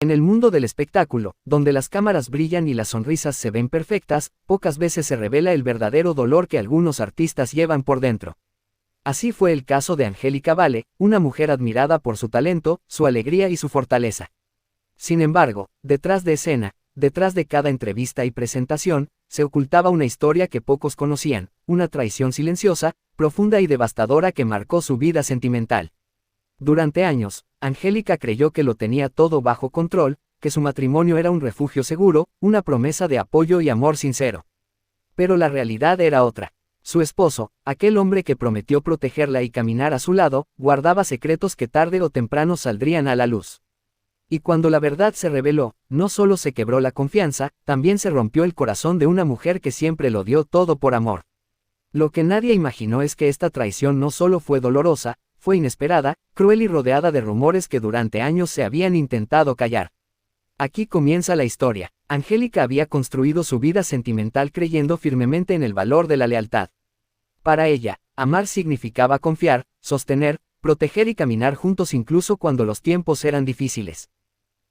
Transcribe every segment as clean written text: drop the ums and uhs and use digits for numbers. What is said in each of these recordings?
En el mundo del espectáculo, donde las cámaras brillan y las sonrisas se ven perfectas, pocas veces se revela el verdadero dolor que algunos artistas llevan por dentro. Así fue el caso de Angélica Vale, una mujer admirada por su talento, su alegría y su fortaleza. Sin embargo, detrás de escena, detrás de cada entrevista y presentación, se ocultaba una historia que pocos conocían, una traición silenciosa, profunda y devastadora que marcó su vida sentimental. Durante años, Angélica creyó que lo tenía todo bajo control, que su matrimonio era un refugio seguro, una promesa de apoyo y amor sincero. Pero la realidad era otra. Su esposo, aquel hombre que prometió protegerla y caminar a su lado, guardaba secretos que tarde o temprano saldrían a la luz. Y cuando la verdad se reveló, no solo se quebró la confianza, también se rompió el corazón de una mujer que siempre lo dio todo por amor. Lo que nadie imaginó es que esta traición no solo fue dolorosa, fue inesperada, cruel y rodeada de rumores que durante años se habían intentado callar. Aquí comienza la historia. Angélica había construido su vida sentimental creyendo firmemente en el valor de la lealtad. Para ella, amar significaba confiar, sostener, proteger y caminar juntos incluso cuando los tiempos eran difíciles.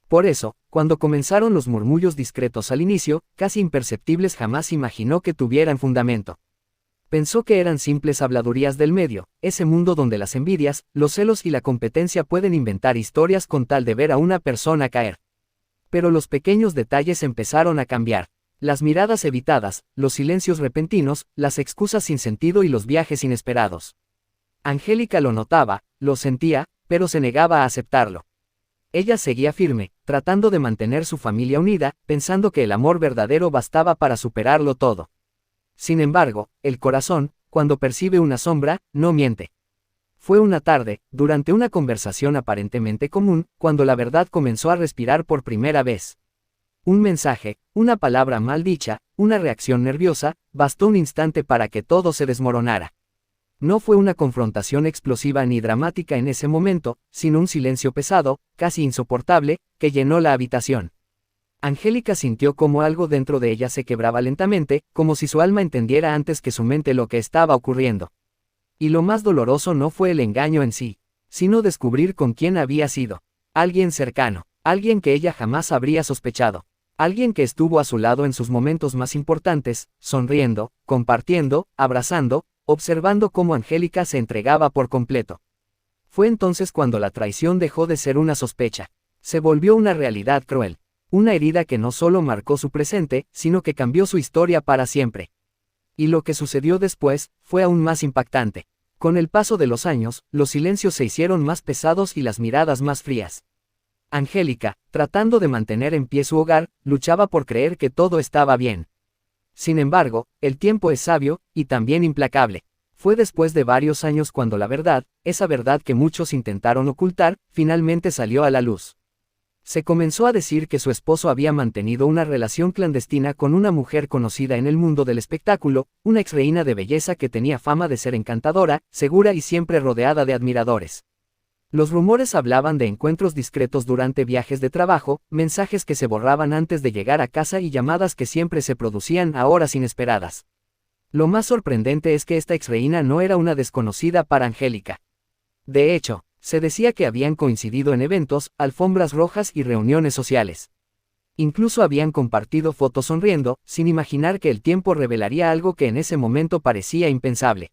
Por eso, cuando comenzaron los murmullos discretos al inicio, casi imperceptibles, jamás imaginó que tuvieran fundamento. Pensó que eran simples habladurías del medio, ese mundo donde las envidias, los celos y la competencia pueden inventar historias con tal de ver a una persona caer. Pero los pequeños detalles empezaron a cambiar. Las miradas evitadas, los silencios repentinos, las excusas sin sentido y los viajes inesperados. Angélica lo notaba, lo sentía, pero se negaba a aceptarlo. Ella seguía firme, tratando de mantener su familia unida, pensando que el amor verdadero bastaba para superarlo todo. Sin embargo, el corazón, cuando percibe una sombra, no miente. Fue una tarde, durante una conversación aparentemente común, cuando la verdad comenzó a respirar por primera vez. Un mensaje, una palabra mal dicha, una reacción nerviosa, bastó un instante para que todo se desmoronara. No fue una confrontación explosiva ni dramática en ese momento, sino un silencio pesado, casi insoportable, que llenó la habitación. Angélica sintió como algo dentro de ella se quebraba lentamente, como si su alma entendiera antes que su mente lo que estaba ocurriendo. Y lo más doloroso no fue el engaño en sí, sino descubrir con quién había sido. Alguien cercano, alguien que ella jamás habría sospechado, alguien que estuvo a su lado en sus momentos más importantes, sonriendo, compartiendo, abrazando, observando cómo Angélica se entregaba por completo. Fue entonces cuando la traición dejó de ser una sospecha. Se volvió una realidad cruel. Una herida que no solo marcó su presente, sino que cambió su historia para siempre. Y lo que sucedió después, fue aún más impactante. Con el paso de los años, los silencios se hicieron más pesados y las miradas más frías. Angélica, tratando de mantener en pie su hogar, luchaba por creer que todo estaba bien. Sin embargo, el tiempo es sabio, y también implacable. Fue después de varios años cuando la verdad, esa verdad que muchos intentaron ocultar, finalmente salió a la luz. Se comenzó a decir que su esposo había mantenido una relación clandestina con una mujer conocida en el mundo del espectáculo, una exreina de belleza que tenía fama de ser encantadora, segura y siempre rodeada de admiradores. Los rumores hablaban de encuentros discretos durante viajes de trabajo, mensajes que se borraban antes de llegar a casa y llamadas que siempre se producían a horas inesperadas. Lo más sorprendente es que esta exreina no era una desconocida para Angélica. De hecho, se decía que habían coincidido en eventos, alfombras rojas y reuniones sociales. Incluso habían compartido fotos sonriendo, sin imaginar que el tiempo revelaría algo que en ese momento parecía impensable.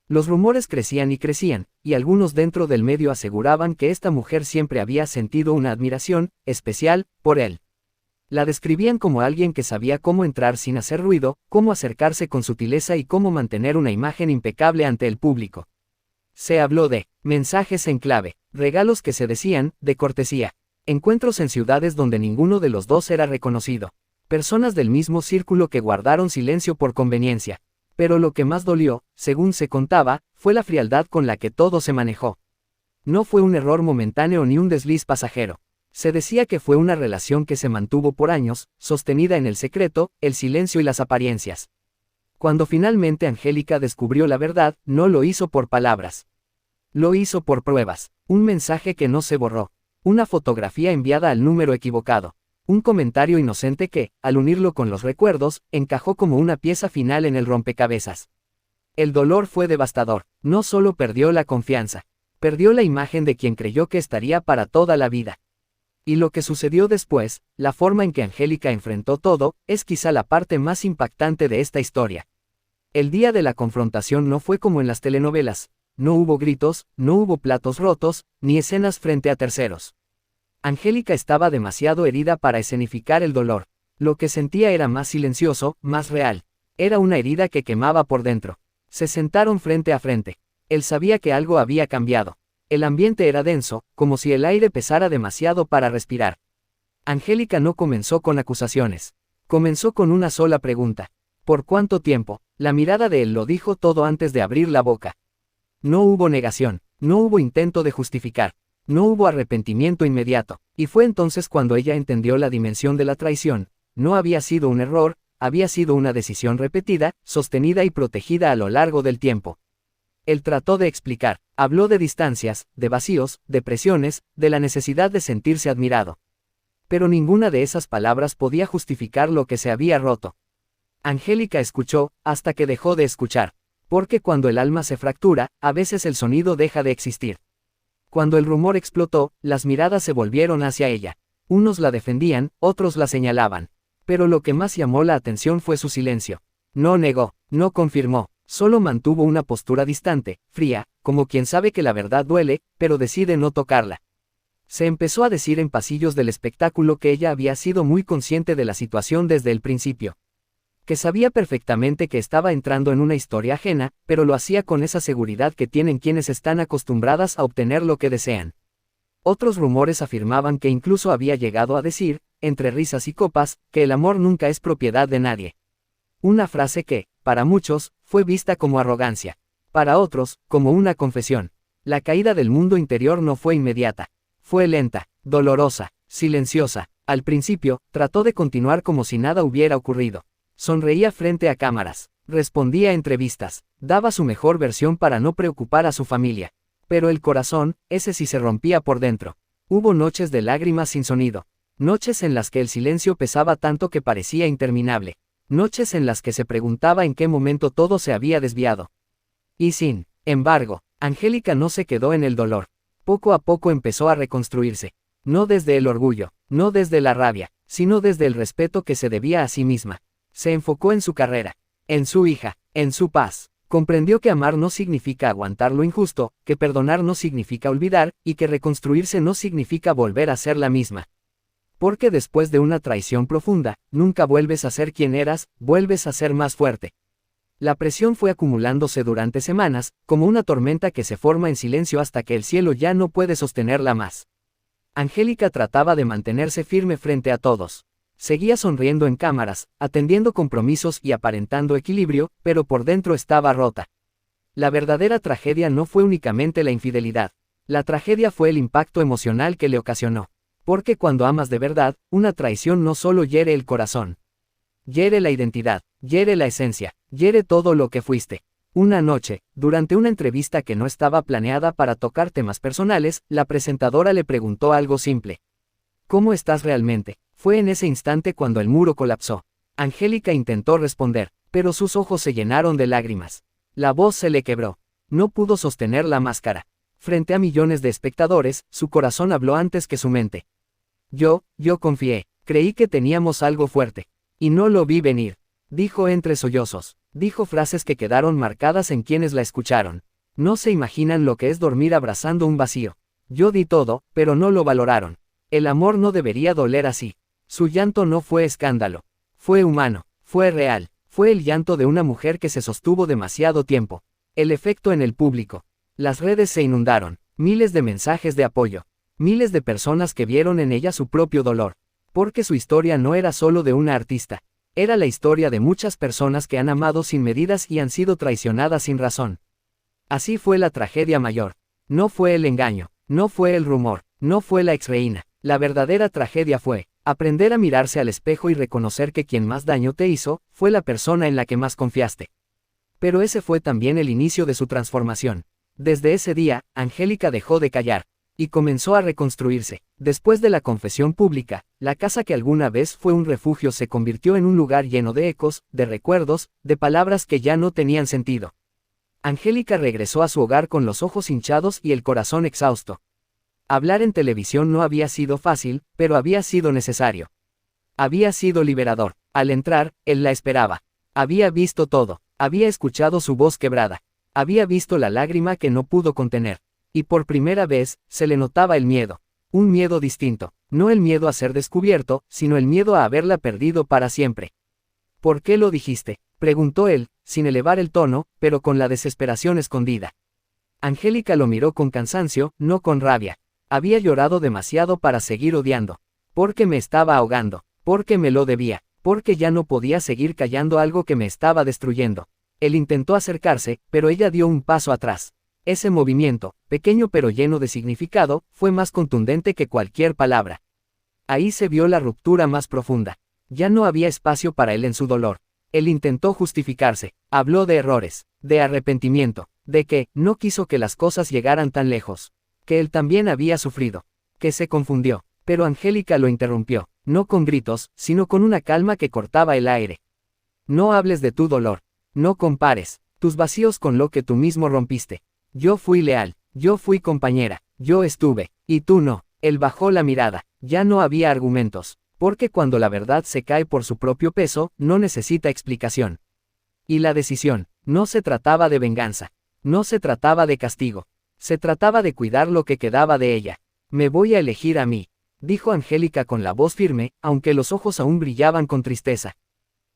Los rumores crecían y crecían, y algunos dentro del medio aseguraban que esta mujer siempre había sentido una admiración especial por él. La describían como alguien que sabía cómo entrar sin hacer ruido, cómo acercarse con sutileza y cómo mantener una imagen impecable ante el público. Se habló de mensajes en clave, regalos que se decían, de cortesía, encuentros en ciudades donde ninguno de los dos era reconocido, personas del mismo círculo que guardaron silencio por conveniencia. Pero lo que más dolió, según se contaba, fue la frialdad con la que todo se manejó. No fue un error momentáneo ni un desliz pasajero. Se decía que fue una relación que se mantuvo por años, sostenida en el secreto, el silencio y las apariencias. Cuando finalmente Angélica descubrió la verdad, no lo hizo por palabras. Lo hizo por pruebas. Un mensaje que no se borró. Una fotografía enviada al número equivocado. Un comentario inocente que, al unirlo con los recuerdos, encajó como una pieza final en el rompecabezas. El dolor fue devastador. No solo perdió la confianza, perdió la imagen de quien creyó que estaría para toda la vida. Y lo que sucedió después, la forma en que Angélica enfrentó todo, es quizá la parte más impactante de esta historia. El día de la confrontación no fue como en las telenovelas, no hubo gritos, no hubo platos rotos, ni escenas frente a terceros. Angélica estaba demasiado herida para escenificar el dolor. Lo que sentía era más silencioso, más real. Era una herida que quemaba por dentro. Se sentaron frente a frente. Él sabía que algo había cambiado. El ambiente era denso, como si el aire pesara demasiado para respirar. Angélica no comenzó con acusaciones. Comenzó con una sola pregunta. ¿Por cuánto tiempo? La mirada de él lo dijo todo antes de abrir la boca. No hubo negación, no hubo intento de justificar, no hubo arrepentimiento inmediato, y fue entonces cuando ella entendió la dimensión de la traición. No había sido un error, había sido una decisión repetida, sostenida y protegida a lo largo del tiempo. Él trató de explicar, habló de distancias, de vacíos, de presiones, de la necesidad de sentirse admirado. Pero ninguna de esas palabras podía justificar lo que se había roto. Angélica escuchó, hasta que dejó de escuchar. Porque cuando el alma se fractura, a veces el sonido deja de existir. Cuando el rumor explotó, las miradas se volvieron hacia ella. Unos la defendían, otros la señalaban. Pero lo que más llamó la atención fue su silencio. No negó, no confirmó. Solo mantuvo una postura distante, fría, como quien sabe que la verdad duele, pero decide no tocarla. Se empezó a decir en pasillos del espectáculo que ella había sido muy consciente de la situación desde el principio. Que sabía perfectamente que estaba entrando en una historia ajena, pero lo hacía con esa seguridad que tienen quienes están acostumbradas a obtener lo que desean. Otros rumores afirmaban que incluso había llegado a decir, entre risas y copas, que el amor nunca es propiedad de nadie. Una frase que, para muchos, fue vista como arrogancia. Para otros, como una confesión. La caída del mundo interior no fue inmediata. Fue lenta, dolorosa, silenciosa. Al principio, trató de continuar como si nada hubiera ocurrido. Sonreía frente a cámaras, respondía a entrevistas, daba su mejor versión para no preocupar a su familia. Pero el corazón, ese sí se rompía por dentro. Hubo noches de lágrimas sin sonido. Noches en las que el silencio pesaba tanto que parecía interminable. Noches en las que se preguntaba en qué momento todo se había desviado. Y sin embargo, Angélica no se quedó en el dolor. Poco a poco empezó a reconstruirse. No desde el orgullo, no desde la rabia, sino desde el respeto que se debía a sí misma. Se enfocó en su carrera, en su hija, en su paz. Comprendió que amar no significa aguantar lo injusto, que perdonar no significa olvidar, y que reconstruirse no significa volver a ser la misma. Porque después de una traición profunda, nunca vuelves a ser quien eras, vuelves a ser más fuerte. La presión fue acumulándose durante semanas, como una tormenta que se forma en silencio hasta que el cielo ya no puede sostenerla más. Angélica trataba de mantenerse firme frente a todos. Seguía sonriendo en cámaras, atendiendo compromisos y aparentando equilibrio, pero por dentro estaba rota. La verdadera tragedia no fue únicamente la infidelidad. La tragedia fue el impacto emocional que le ocasionó. Porque cuando amas de verdad, una traición no solo hiere el corazón. Hiere la identidad, hiere la esencia, hiere todo lo que fuiste. Una noche, durante una entrevista que no estaba planeada para tocar temas personales, la presentadora le preguntó algo simple. ¿Cómo estás realmente? Fue en ese instante cuando el muro colapsó. Angélica intentó responder, pero sus ojos se llenaron de lágrimas. La voz se le quebró. No pudo sostener la máscara. Frente a millones de espectadores, su corazón habló antes que su mente. Yo confié, creí que teníamos algo fuerte. Y no lo vi venir. Dijo entre sollozos. Dijo frases que quedaron marcadas en quienes la escucharon. No se imaginan lo que es dormir abrazando un vacío. Yo di todo, pero no lo valoraron. El amor no debería doler así. Su llanto no fue escándalo. Fue humano, fue real, fue el llanto de una mujer que se sostuvo demasiado tiempo. El efecto en el público. Las redes se inundaron, miles de mensajes de apoyo. Miles de personas que vieron en ella su propio dolor. Porque su historia no era solo de una artista. Era la historia de muchas personas que han amado sin medidas y han sido traicionadas sin razón. Así fue la tragedia mayor. No fue el engaño, no fue el rumor, no fue la exreina. La verdadera tragedia fue aprender a mirarse al espejo y reconocer que quien más daño te hizo, fue la persona en la que más confiaste. Pero ese fue también el inicio de su transformación. Desde ese día, Angélica dejó de callar. Y comenzó a reconstruirse. Después de la confesión pública, la casa que alguna vez fue un refugio se convirtió en un lugar lleno de ecos, de recuerdos, de palabras que ya no tenían sentido. Angélica regresó a su hogar con los ojos hinchados y el corazón exhausto. Hablar en televisión no había sido fácil, pero había sido necesario. Había sido liberador. Al entrar, él la esperaba. Había visto todo. Había escuchado su voz quebrada. Había visto la lágrima que no pudo contener. Y por primera vez, se le notaba el miedo. Un miedo distinto. No el miedo a ser descubierto, sino el miedo a haberla perdido para siempre. ¿Por qué lo dijiste?, preguntó él, sin elevar el tono, pero con la desesperación escondida. Angélica lo miró con cansancio, no con rabia. Había llorado demasiado para seguir odiando. Porque me estaba ahogando. Porque me lo debía. Porque ya no podía seguir callando algo que me estaba destruyendo. Él intentó acercarse, pero ella dio un paso atrás. Ese movimiento, pequeño pero lleno de significado, fue más contundente que cualquier palabra. Ahí se vio la ruptura más profunda. Ya no había espacio para él en su dolor. Él intentó justificarse, habló de errores, de arrepentimiento, de que no quiso que las cosas llegaran tan lejos, que él también había sufrido, que se confundió, pero Angélica lo interrumpió, no con gritos, sino con una calma que cortaba el aire. No hables de tu dolor, no compares tus vacíos con lo que tú mismo rompiste. Yo fui leal, yo fui compañera, yo estuve, y tú no. Él bajó la mirada, ya no había argumentos, porque cuando la verdad se cae por su propio peso, no necesita explicación. Y la decisión, no se trataba de venganza, no se trataba de castigo, se trataba de cuidar lo que quedaba de ella. Me voy a elegir a mí, dijo Angélica con la voz firme, aunque los ojos aún brillaban con tristeza.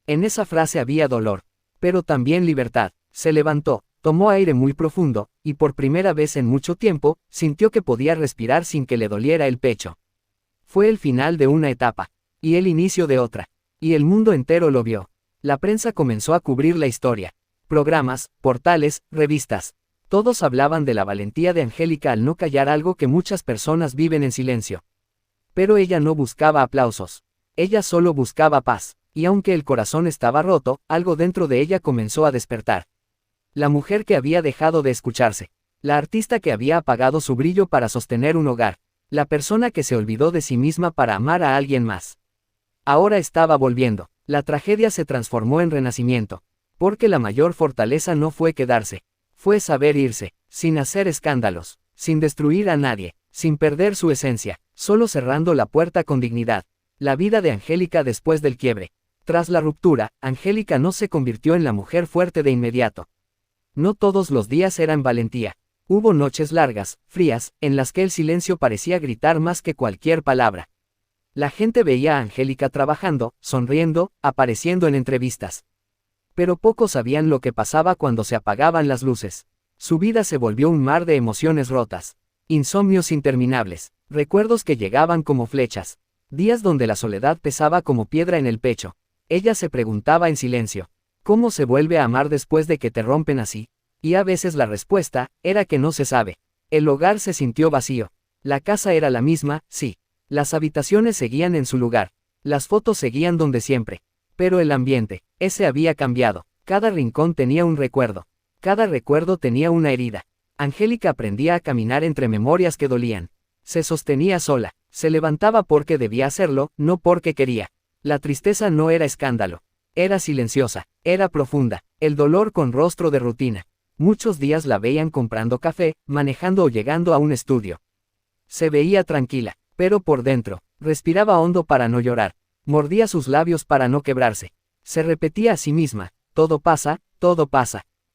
En esa frase había dolor, pero también libertad. Se levantó, tomó aire muy profundo, y por primera vez en mucho tiempo, sintió que podía respirar sin que le doliera el pecho. Fue el final de una etapa, y el inicio de otra, y el mundo entero lo vio. La prensa comenzó a cubrir la historia. Programas, portales, revistas. Todos hablaban de la valentía de Angélica al no callar algo que muchas personas viven en silencio. Pero ella no buscaba aplausos. Ella solo buscaba paz, y aunque el corazón estaba roto, algo dentro de ella comenzó a despertar. La mujer que había dejado de escucharse. La artista que había apagado su brillo para sostener un hogar. La persona que se olvidó de sí misma para amar a alguien más. Ahora estaba volviendo. La tragedia se transformó en renacimiento. Porque la mayor fortaleza no fue quedarse. Fue saber irse, sin hacer escándalos, sin destruir a nadie, sin perder su esencia, solo cerrando la puerta con dignidad. La vida de Angélica después del quiebre. Tras la ruptura, Angélica no se convirtió en la mujer fuerte de inmediato. No todos los días eran valentía. Hubo noches largas, frías, en las que el silencio parecía gritar más que cualquier palabra. La gente veía a Angélica trabajando, sonriendo, apareciendo en entrevistas. Pero pocos sabían lo que pasaba cuando se apagaban las luces. Su vida se volvió un mar de emociones rotas. Insomnios interminables, recuerdos que llegaban como flechas. Días donde la soledad pesaba como piedra en el pecho. Ella se preguntaba en silencio. ¿Cómo se vuelve a amar después de que te rompen así? Y a veces la respuesta era que no se sabe. El hogar se sintió vacío. La casa era la misma, sí. Las habitaciones seguían en su lugar. Las fotos seguían donde siempre. Pero el ambiente, ese había cambiado. Cada rincón tenía un recuerdo. Cada recuerdo tenía una herida. Angélica aprendía a caminar entre memorias que dolían. Se sostenía sola. Se levantaba porque debía hacerlo, no porque quería. La tristeza no era escándalo. Era silenciosa, era profunda, el dolor con rostro de rutina. Muchos días la veían comprando café, manejando o llegando a un estudio. Se veía tranquila, pero por dentro, respiraba hondo para no llorar, mordía sus labios para no quebrarse. Se repetía a sí misma, todo pasa,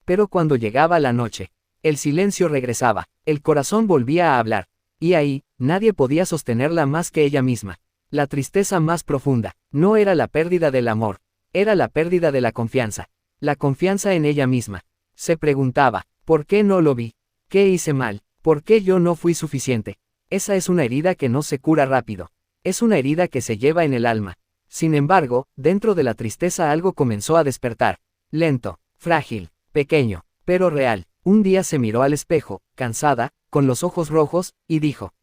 pero cuando llegaba la noche, el silencio regresaba, el corazón volvía a hablar, y ahí, nadie podía sostenerla más que ella misma. La tristeza más profunda, no era la pérdida del amor. Era la pérdida de la confianza en ella misma. Se preguntaba, ¿por qué no lo vi? ¿Qué hice mal? ¿Por qué yo no fui suficiente? Esa es una herida que no se cura rápido. Es una herida que se lleva en el alma. Sin embargo, dentro de la tristeza algo comenzó a despertar. Lento, frágil, pequeño, pero real. Un día se miró al espejo, cansada, con los ojos rojos, y dijo: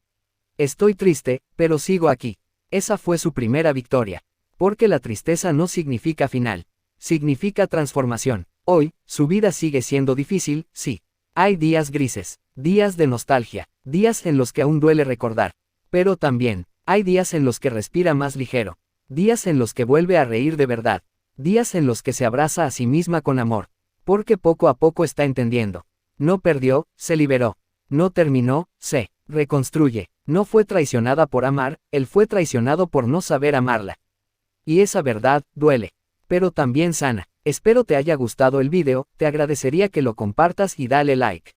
Estoy triste, pero sigo aquí. Esa fue su primera victoria. Porque la tristeza no significa final. Significa transformación. Hoy, su vida sigue siendo difícil, sí. Hay días grises, días de nostalgia, días en los que aún duele recordar. Pero también, hay días en los que respira más ligero. Días en los que vuelve a reír de verdad. Días en los que se abraza a sí misma con amor. Porque poco a poco está entendiendo. No perdió, se liberó. No terminó, se Reconstruye. No fue traicionada por amar, él fue traicionado por no saber amarla. Y esa verdad, duele. Pero también sana. Espero te haya gustado el video, te agradecería que lo compartas y dale like.